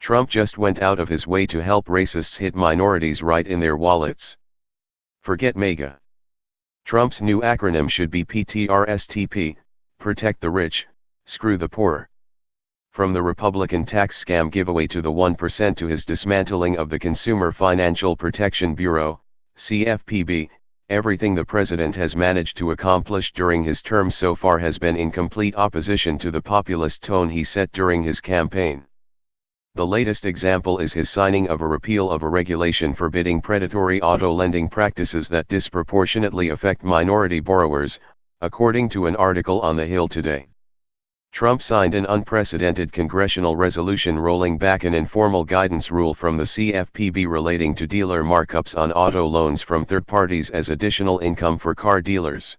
Trump just went out of his way to help racists hit minorities right in their wallets. Forget MAGA. Trump's new acronym should be PTRSTP, protect the rich, screw the poor. From the Republican tax scam giveaway to the 1% to his dismantling of the Consumer Financial Protection Bureau, CFPB, everything the president has managed to accomplish during his term so far has been in complete opposition to the populist tone he set during his campaign. The latest example is his signing of a repeal of a regulation forbidding predatory auto lending practices that disproportionately affect minority borrowers, according to an article on The Hill today. Trump signed an unprecedented congressional resolution rolling back an informal guidance rule from the CFPB relating to dealer markups on auto loans from third parties as additional income for car dealers.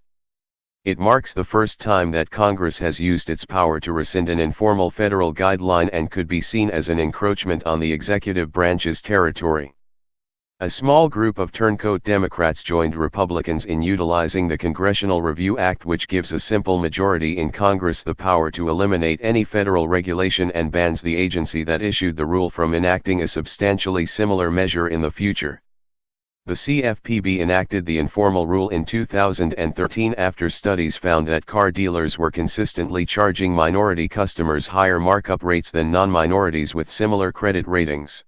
It marks the first time that Congress has used its power to rescind an informal federal guideline and could be seen as an encroachment on the executive branch's territory. A small group of turncoat Democrats joined Republicans in utilizing the Congressional Review Act, which gives a simple majority in Congress the power to eliminate any federal regulation and bans the agency that issued the rule from enacting a substantially similar measure in the future. The CFPB enacted the informal rule in 2013 after studies found that car dealers were consistently charging minority customers higher markup rates than non-minorities with similar credit ratings.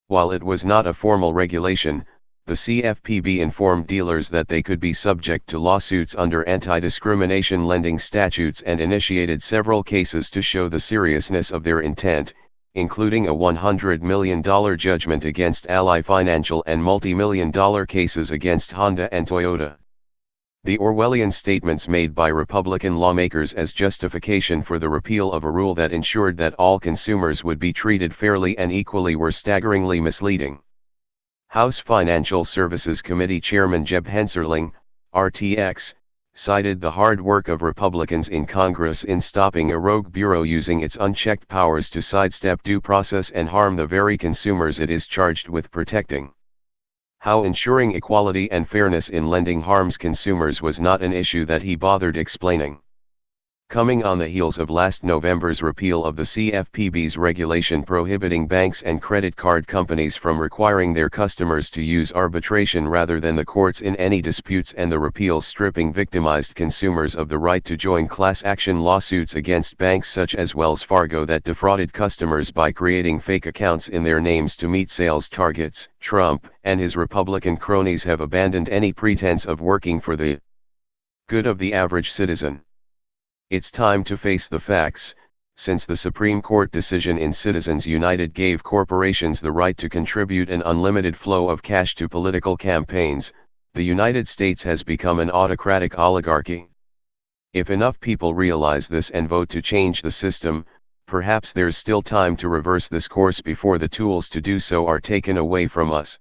While it was not a formal regulation, the CFPB informed dealers that they could be subject to lawsuits under anti-discrimination lending statutes and initiated several cases to show the seriousness of their intent, including a $100 million judgment against Ally Financial and multi-million-dollar cases against Honda and Toyota. The Orwellian statements made by Republican lawmakers as justification for the repeal of a rule that ensured that all consumers would be treated fairly and equally were staggeringly misleading. House Financial Services Committee Chairman Jeb Hensarling, RTX, cited the hard work of Republicans in Congress in stopping a rogue bureau using its unchecked powers to sidestep due process and harm the very consumers it is charged with protecting. How ensuring equality and fairness in lending harms consumers was not an issue that he bothered explaining. Coming on the heels of last November's repeal of the CFPB's regulation prohibiting banks and credit card companies from requiring their customers to use arbitration rather than the courts in any disputes, and the repeal stripping victimized consumers of the right to join class action lawsuits against banks such as Wells Fargo that defrauded customers by creating fake accounts in their names to meet sales targets, Trump and his Republican cronies have abandoned any pretense of working for the good of the average citizen. It's time to face the facts. Since the Supreme Court decision in Citizens United gave corporations the right to contribute an unlimited flow of cash to political campaigns, the United States has become an autocratic oligarchy. If enough people realize this and vote to change the system, perhaps there's still time to reverse this course before the tools to do so are taken away from us.